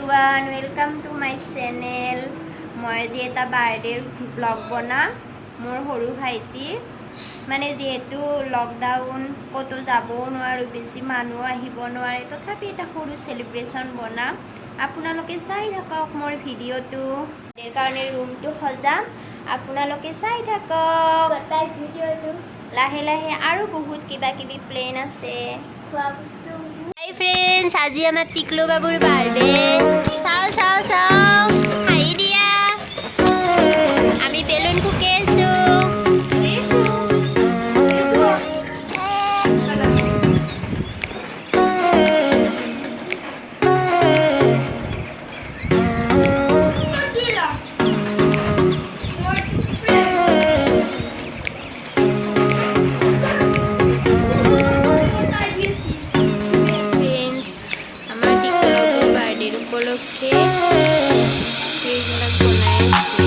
everyone, welcome to my channel. মই আজি এটা বাৰ্থডেৰ ব্লগ বনাম মোৰ সৰু ভাইটি মানে যেহেতু লকডাউন কতো যাবও নোৱাৰো বেছি মানুহ আহিব নোৱাৰে তথাপি এটা সৰু সেলিব্ৰেশন বনাম আপোনালোকে চাই থাকক মোৰ ভিডিওটো এৰ কাৰণে ৰুমটো সজাম আপোনালোকে চাই থাকক তাই ভিডিওটো লাহে লাহে আৰু বহুত কিবা কিবি প্লেন আছে Hi friends, আজি আমার টিকলু বাবুর বার্থডে চাও চাও চাও হাই দিয়া আমি বেলুন ফুকে আছো উপলক্ষে এইবিলাক বনাই আছে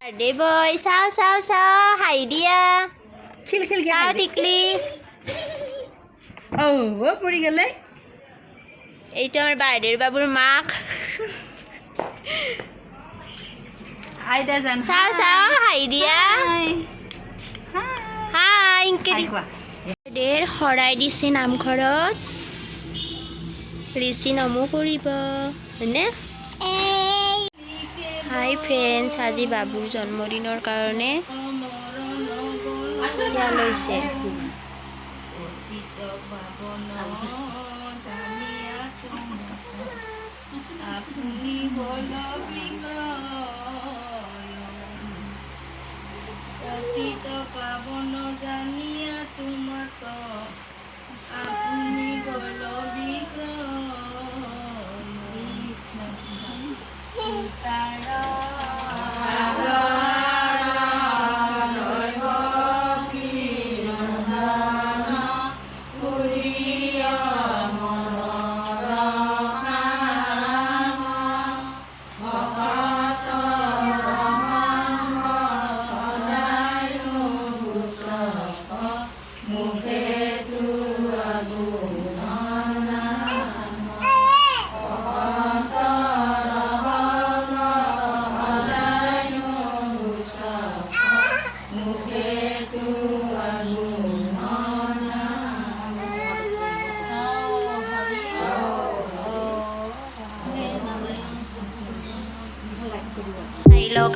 Birthday boy, sao sao sao, হাই দিয়া খিল খিল sao টিকলি ও পড়ে গেলে এইটো আমার বার্থডের বাবুর মাক আইডা জান sao sao হাই দিয়া হাই ইনকে বাৰ্থডেৰ শৰাই দিছে নামঘৰত ঋষি নমো কৰিব হয়নে হাই ফ্ৰেণ্ডছ আজি বাবুৰ জন্মদিনৰ কাৰণে কিয়া লৈছে পাবন জানিয়া তোমাক আপুনি গল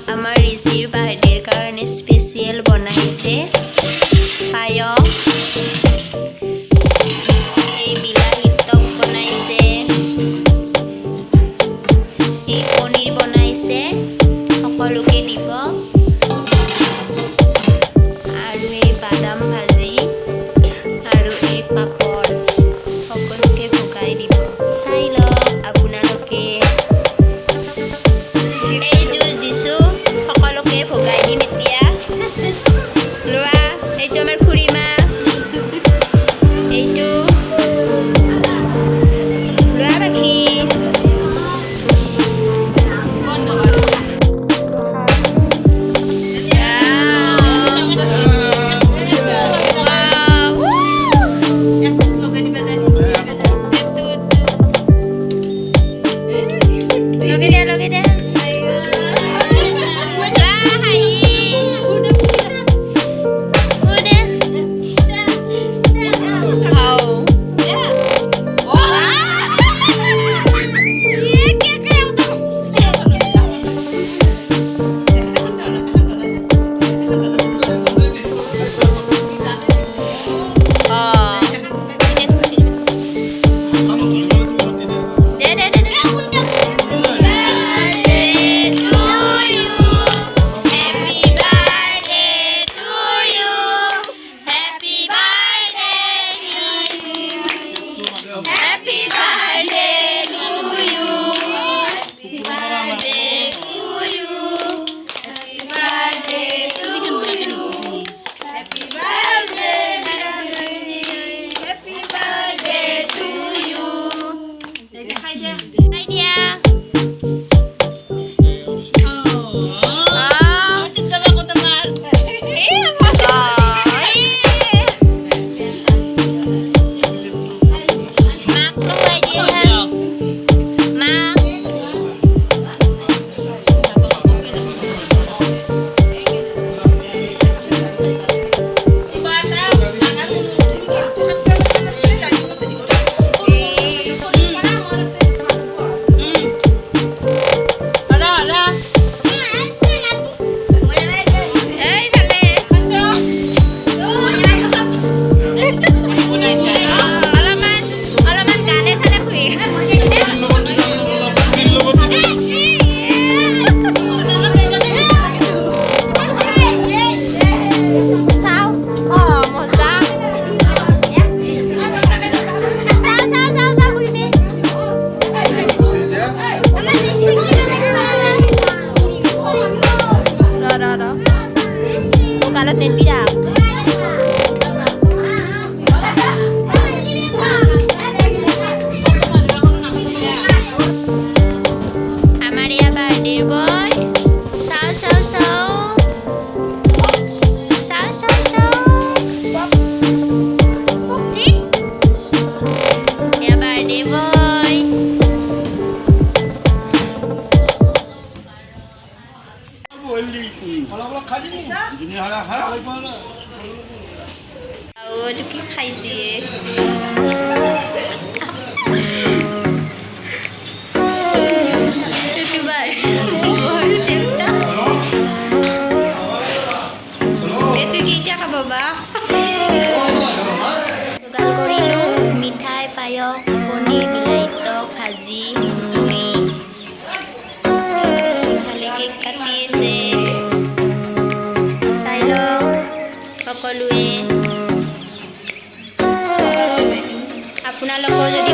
আমাৰ ঋষিৰ বাৰ্থডেৰ কাৰণে স্পেচিয়েল বনাইছে পায়স এই বিলাহী টক বনাইছে এই পনীৰ বনাইছে সকলোকে দিব আৰু এই বাদাম ভাজি আৰু এই পাপৰ সকলোকে ভগাই দিব চাই লওক আপোনালোকে ভগাই দিম এতিয়া লোৱা এইটো আমাৰ খুৰীমা চিন্তা আকৌ তোমাৰ এইটো কি খাইছে এইটো কেতিয়া খাব বা যোগাৰ কৰিলোঁ মিঠাই পায়স পনীৰ বিলাহী টক ভাজি পুৰি ইফালে কেক কাটি আছে চাই লওক সকলোৱে আপোনালোকৰ যদি